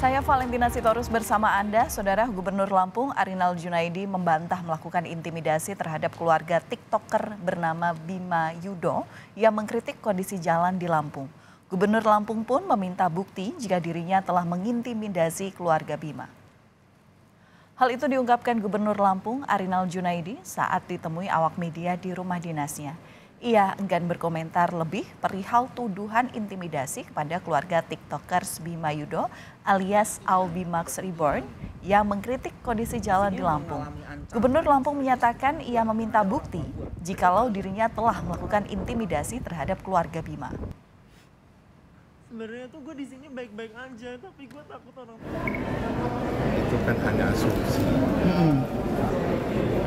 Saya Valentina Sitorus bersama Anda. Saudara, Gubernur Lampung Arinal Junaidi membantah melakukan intimidasi terhadap keluarga TikToker bernama Bima Yudo yang mengkritik kondisi jalan di Lampung. Gubernur Lampung pun meminta bukti jika dirinya telah mengintimidasi keluarga Bima. Hal itu diungkapkan Gubernur Lampung Arinal Junaidi saat ditemui awak media di rumah dinasnya. Ia enggan berkomentar lebih perihal tuduhan intimidasi kepada keluarga TikTokers Bima Yudo alias Aubimax Reborn yang mengkritik kondisi jalan di Lampung. Gubernur Lampung menyatakan ia meminta bukti jikalau dirinya telah melakukan intimidasi terhadap keluarga Bima. Sebenarnya tuh gue di sini baik-baik aja, tapi gue takut orang tua. Itu kan hanya asumsi.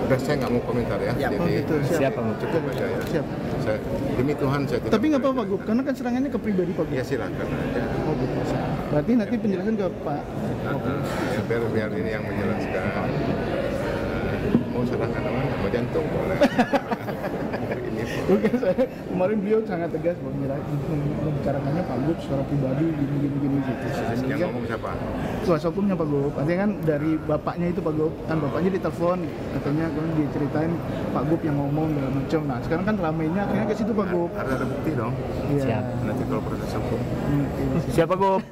Udah, saya nggak mau komentar ya. Jadi siapa cukup aja ya. Siap. Saya, demi Tuhan saya tidak. Tapi nggak apa-apa Pak Gub, karena kan serangannya ke pribadi Pak Gub. Ya silakan aja. Oh gitu. Berarti nanti penjelasan ke Pak. Ya, biar ini yang menjelaskan. Mau serangan apa? Mau jantung boleh. Oke, saya kemarin beliau sangat tegas membicarakannya Pak Gub secara pribadi gini gitu. Yang ngomong siapa? Kuasa hukumnya Pak Gub. Artinya kan dari bapaknya itu Pak Gub, kan bapaknya ditelepon, katanya kan diceritain Pak Gub yang ngomong segala macam. Nah sekarang kan ramainya akhirnya ke situ Pak Gub. Harus ada bukti dong. Iya. Siap. Nanti kalau proses hukum. Siapa Gub?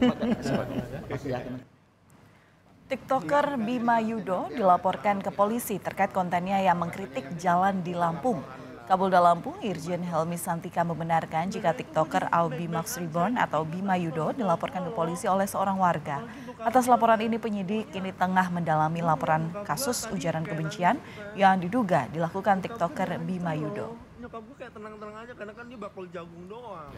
TikToker Bima Yudo dilaporkan ke polisi terkait kontennya yang mengkritik jalan di Lampung. Kapolda Lampung Irjen Helmi Santika membenarkan jika TikToker Aubimax Reborn atau Bima Yudo dilaporkan ke polisi oleh seorang warga. Atas laporan ini penyidik kini tengah mendalami laporan kasus ujaran kebencian yang diduga dilakukan TikToker Bima Yudo. Nyokap gue kayak tenang-tenang aja karena kan dia bakul jagung doang.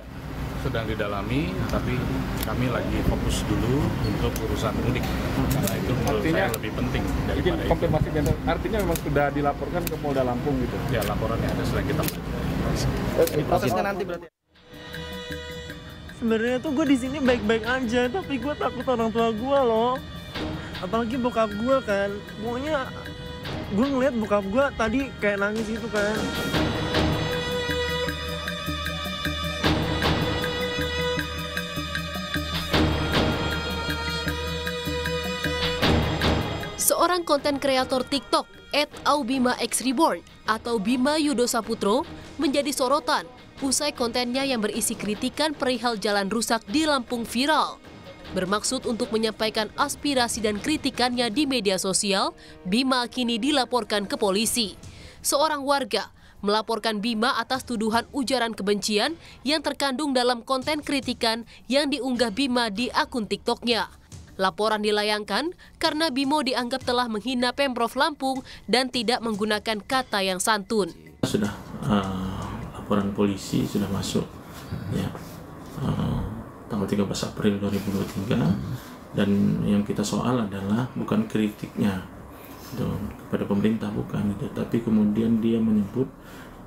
Sedang didalami, tapi kami lagi fokus dulu untuk urusan mudik. Karena itu menurut saya lebih penting daripada itu. Konfirmasi artinya memang sudah dilaporkan ke Polda Lampung gitu? Ya, laporannya ada, sedang kita Prosesnya nanti berarti. Sebenarnya tuh gue di sini baik-baik aja, tapi gue takut orang tua gue loh. Apalagi bokap gue kan, pokoknya gue ngeliat bokap gue tadi kayak nangis gitu kan. Seorang konten kreator TikTok @Aubimax Reborn atau Bima Yudo Saputro menjadi sorotan usai kontennya yang berisi kritikan perihal jalan rusak di Lampung viral. Bermaksud untuk menyampaikan aspirasi dan kritikannya di media sosial, Bima kini dilaporkan ke polisi. Seorang warga melaporkan Bima atas tuduhan ujaran kebencian yang terkandung dalam konten kritikan yang diunggah Bima di akun TikToknya. Laporan dilayangkan karena Bimo dianggap telah menghina Pemprov Lampung dan tidak menggunakan kata yang santun. Sudah laporan polisi sudah masuk ya tanggal 13 April 2023 dan yang kita soal adalah bukan kritiknya kepada pemerintah, bukan itu, tapi kemudian dia menyebut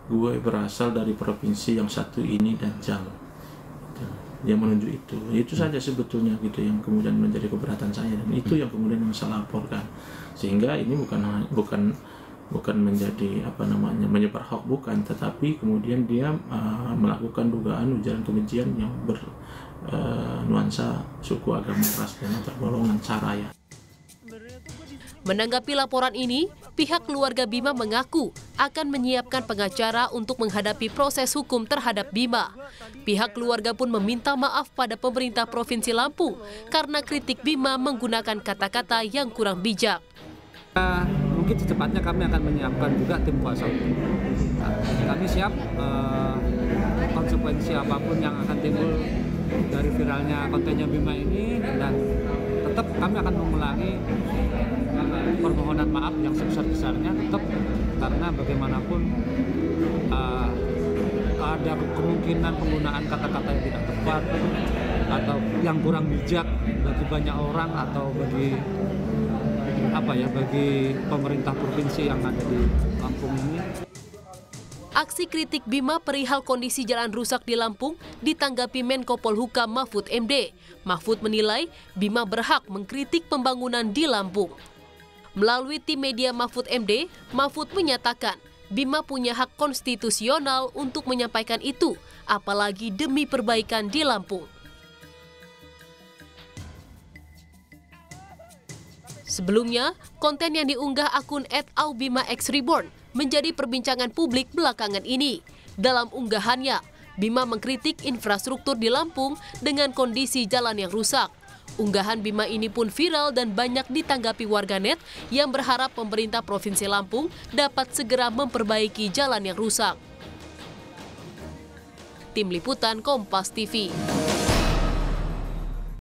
gue berasal dari provinsi yang satu ini dan jauh. Dia menunjuk itu saja sebetulnya gitu yang kemudian menjadi keberatan saya, dan itu yang kemudian saya laporkan, sehingga ini bukan menjadi menyebar hoax, bukan, tetapi kemudian dia melakukan dugaan ujaran kebencian yang bernuansa suku, agama, ras, dan antar golongan Saraya. Menanggapi laporan ini, pihak keluarga Bima mengaku akan menyiapkan pengacara untuk menghadapi proses hukum terhadap Bima. Pihak keluarga pun meminta maaf pada pemerintah Provinsi Lampung karena kritik Bima menggunakan kata-kata yang kurang bijak. Mungkin secepatnya kami akan menyiapkan juga tim kuasa hukum. Kami siap konsekuensi apapun yang akan timbul dari viralnya kontennya Bima ini, dan tetap kami akan mengulangi permohonan maaf yang sebesar-besarnya, tetap karena bagaimanapun ada kemungkinan penggunaan kata-kata yang tidak tepat atau yang kurang bijak bagi banyak orang atau bagi pemerintah provinsi yang ada di Lampung ini. Aksi kritik Bima perihal kondisi jalan rusak di Lampung ditanggapi Menko Polhukam Mahfud MD. Mahfud menilai Bima berhak mengkritik pembangunan di Lampung. Melalui tim media Mahfud MD, Mahfud menyatakan Bima punya hak konstitusional untuk menyampaikan itu, apalagi demi perbaikan di Lampung. Sebelumnya, konten yang diunggah akun @aubima_x_reborn menjadi perbincangan publik belakangan ini. Dalam unggahannya, Bima mengkritik infrastruktur di Lampung dengan kondisi jalan yang rusak. Unggahan Bima ini pun viral dan banyak ditanggapi warganet yang berharap pemerintah Provinsi Lampung dapat segera memperbaiki jalan yang rusak. Tim Liputan Kompas TV.